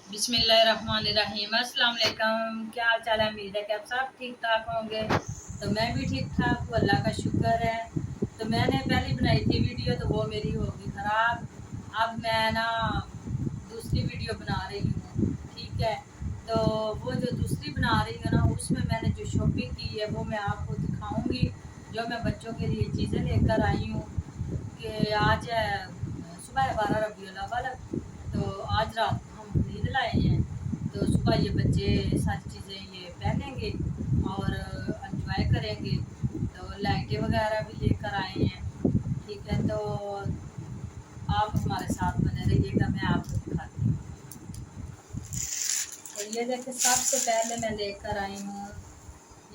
बिस्मिल्लाहिर्रहमानिर्रहीम। अस्सलाम वालेकुम। क्या हाल चाल है? उम्मीद है कि आप सब ठीक ठाक होंगे। तो मैं भी ठीक ठाक हूँ, अल्लाह का शुक्र है। तो मैंने पहले बनाई थी वीडियो, तो वो मेरी होगी ख़राब। अब मैं ना दूसरी वीडियो बना रही हूँ, ठीक है। तो वो जो दूसरी बना रही हूँ ना, उसमें मैंने जो शॉपिंग की है वो मैं आपको दिखाऊँगी। जो मैं बच्चों के लिए चीज़ें लेकर आई हूँ कि आज सुबह 12 रबीउल अव्वल, तो आज रात को हम खरीद लाए हैं। तो सुबह ये बच्चे सारी चीज़ें ये पहनेंगे और एंजॉय करेंगे। तो लाइटें वगैरह भी लेकर आए हैं, ठीक है। तो आप हमारे साथ बने रहिएगा, मैं आपको दिखाती हूँ। तो ये देखिए, सबसे पहले मैं लेकर आई हूँ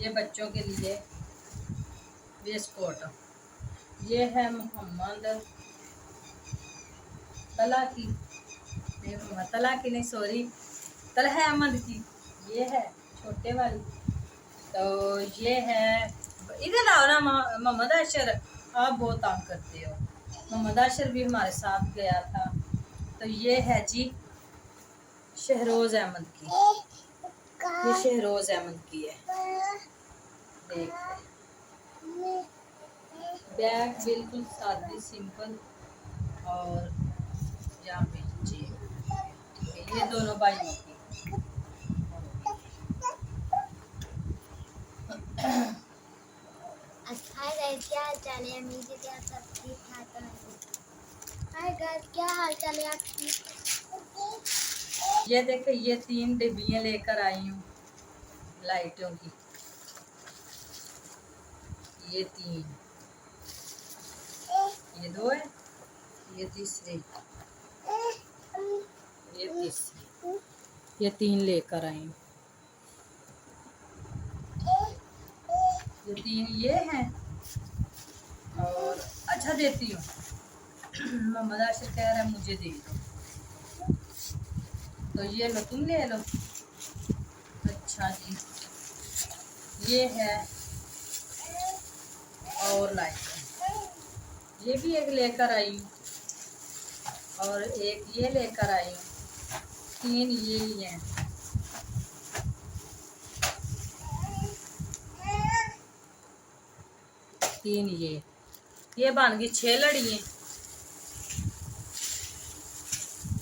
ये बच्चों के लिए वेस्ट कोट। ये है मोहम्मद तला की, नहीं मोहम्मद तला की नहीं, सॉरी, तलहा अहमद की। ये है छोटे वाली। तो ये है, इधर आओ ना मोहम्मद अशर, आप बहुत तंग करते हो। मोहम्मद अशर भी हमारे साथ गया था। तो ये है जी शहरोज अहमद की, ये शहरोज अहमद की है। देख, बैग बिल्कुल सादी सिंपल, और यहाँ पे जी, ठीक है। ये दोनों भाइयों की। हाय गाइस, क्या हाल चाल है? उम्मीद है कि आप सब ठीक ठाक होंगे। हाय गाइस, क्या हाल चाल है आपकी? ये देखो, ये 3 डिब्बियाँ लेकर आई हूँ लाइटों की। ये 3, ये 2 है, ये तीसरी, ये तीसरी, ये 3 लेकर आई हूँ। ये 3 ये हैं। और अच्छा देती हूँ, मोहम्मद आशिर कह रहा है मुझे दे दो, तो ये लो, तुम ले लो। अच्छा जी, ये है और लाइट, ये भी एक लेकर आई हूँ, और एक ये लेकर आई हूँ। 3 ये ही हैं। तीन ये बन गई 6 लड़ियाँ।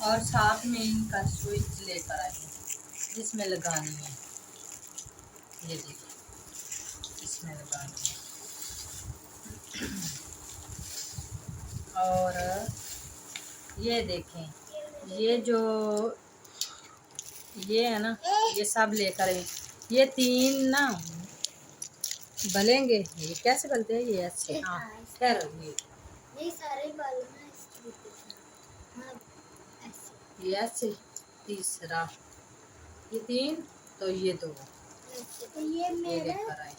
और साथ में इनका स्विच लेकर आई हूँ, जिसमें लगानी है। ये देखिए, इसमें लगानी है। और ये देखें, ये जो ये है ना, ये सब लेकर आई। ये 3 ना बलेंगे, ये कैसे बलते हैं? ये ऐसे, हाँ खैर, ये सारे बालों में इस तरीके से। हाँ, ऐसे। ये ऐसे। तीसरा, ये 3, तो ये 2, तो ये मेरा, लेकर आई।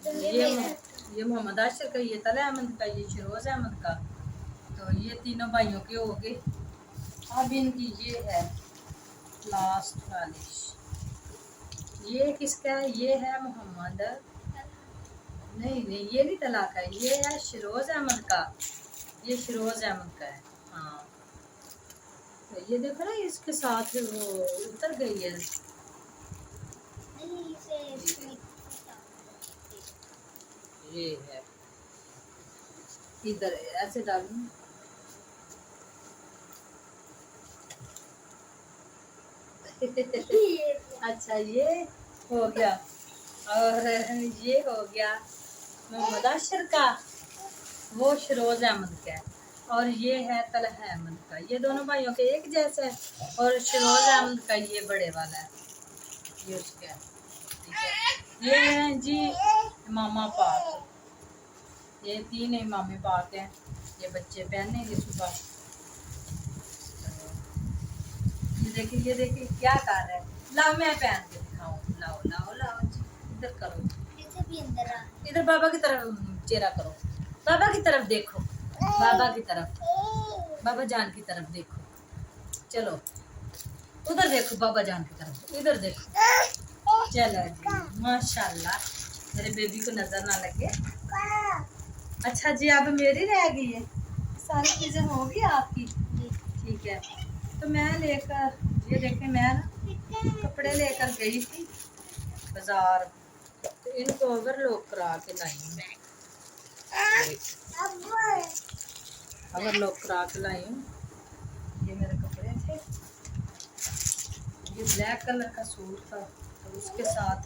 तो ये मोहम्मद आशिर का, ये तला अहमद का, ये शरोज अहमद का। तो ये तीनों भाइयों के हो गए। अब इनकी ये है लास्ट वाली, ये किसका है? ये है मोहम्मद, नहीं नहीं, ये नहीं तला का, ये है शरोज अहमद का। ये शरोज अहमद का है, हाँ। तो ये देखो ना, इसके साथ वो उतर गई है। ये है, इधर ऐसे डालूं। अच्छा, ये हो गया। और ये हो गया मोहम्मद अशर का, वो शरोज अहमद का है। और ये है तलहा अहमद का। ये दोनों भाइयों के एक जैसा है। और शरोज अहमद का ये बड़े वाला है, ये उसका है, ठीक है। ये है जी मामा पाक, ये 3 इमाम पाक हैं। ये बच्चे पहनेंगे सुबह। ये देखिए क्या कर रहे हैं। लाओ मैं पहन के दिखाऊं, लाओ लाओ लाओ जी, इधर करो, इधर बाबा की तरफ चेहरा करो, बाबा की तरफ देखो, बाबा की तरफ, बाबा जान की तरफ देखो। चलो उधर देखो, बाबा जान की तरफ, इधर देखो। चलो जी, माशाल्लाह, मेरे बेबी को नजर ना लगे। अच्छा जी, अब मेरी रह गई है, सारी चीजें होगी आपकी, ठीक है। तो मैं लेकर, ये देखें, मैं ना कपड़े लेकर गई थी बाजार, तो इनको ओवरलॉक करा के लाई हूँ। ओवरलॉक करा के लाई हूँ। ये मेरे कपड़े थे, ये ब्लैक कलर का सूट था, तो उसके साथ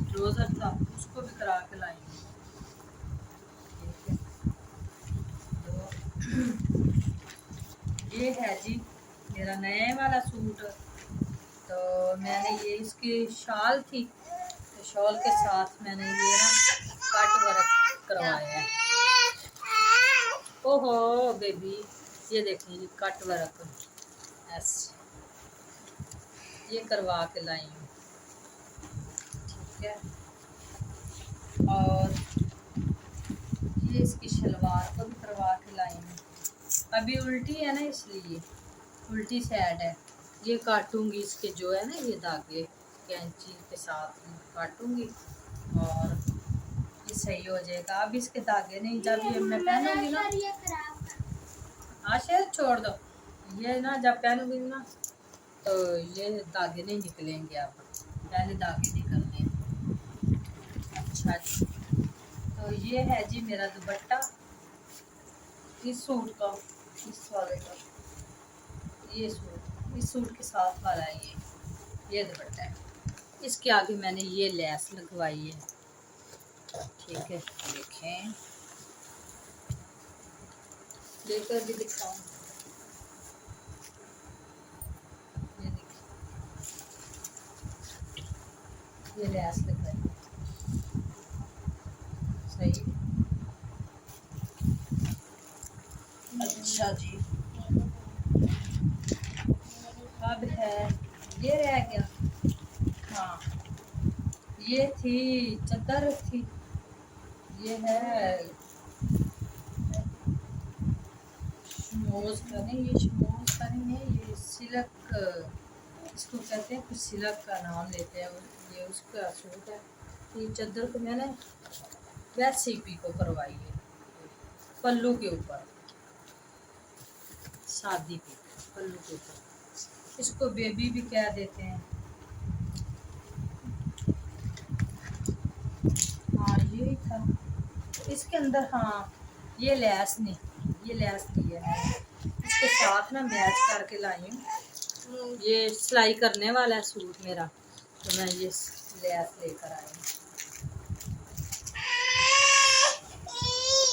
ट्राउजर था, उसको भी करा के लाई हूँ। ठीक है, तो ये है जी मेरा नए वाला सूट। तो मैंने ये, इसकी शाल थी, तो शॉल के साथ मैंने ये ना कट वर्क करवाया है। ओहो बेबी, ये देखिए, ये कट वर्क ऐसे ये करवा के लाई हूँ। ठीक है, और ये इसकी शलवार को भी करवा के लाई हूँ। अभी उल्टी है ना, इसलिए उल्टी साइड है। ये काटूंगी, इसके जो है ना ये धागे कैंची के साथ काटूंगी और ये सही हो जाएगा। अब इसके धागे नहीं, जब ये मैं पहनूंगी ना, आशे छोड़ दो, ये ना जब पहनूंगी ना तो ये धागे नहीं निकलेंगे। अब पहले धागे निकलने। अच्छा जी, तो ये है जी मेरा दुपट्टा इस सूट का, इस वाले का, ये सूट इस सूट के साथ वाला है। ये दुपट्टा है, इसके आगे मैंने ये लेस लगवाई है। ठीक है, देखें, लेकर भी दिखाऊं। ये देखिए, ये लेस लगवाई है। सही। अच्छा जी, अब है, ये रह गया। हाँ, ये थी चादर थी, ये है शमोज का नहीं, ये शमोज का नहीं है, ये सिल्क, इसको कहते हैं, कुछ सिल्क का नाम लेते हैं, ये उसका सूट है। ये चादर को मैंने वैसे ही पीको करवाई है, पल्लू के ऊपर, शादी पे पल्लू के ऊपर। इसको बेबी भी कह देते हैं। हाँ, यही था। तो इसके अंदर, हाँ, ये लैस नहीं, ये लैस दिया है, इसके साथ ना मैच करके लाई हूँ। ये सिलाई करने वाला है सूट मेरा, तो मैं ये लैस लेकर आई हूँ।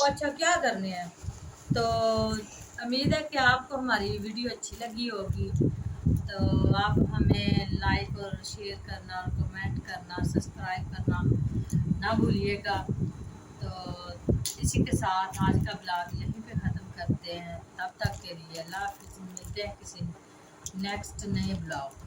अच्छा, क्या करने हैं? तो उम्मीद है कि आपको हमारी वीडियो अच्छी लगी होगी। तो आप हमें लाइक और शेयर करना, और कमेंट करना, सब्सक्राइब करना ना भूलिएगा। तो इसी के साथ आज का ब्लॉग यहीं पे ख़त्म करते हैं। तब तक के लिए अल्लाह हाफ़िज़। मिलते हैं किसी नेक्स्ट नए ब्लॉग।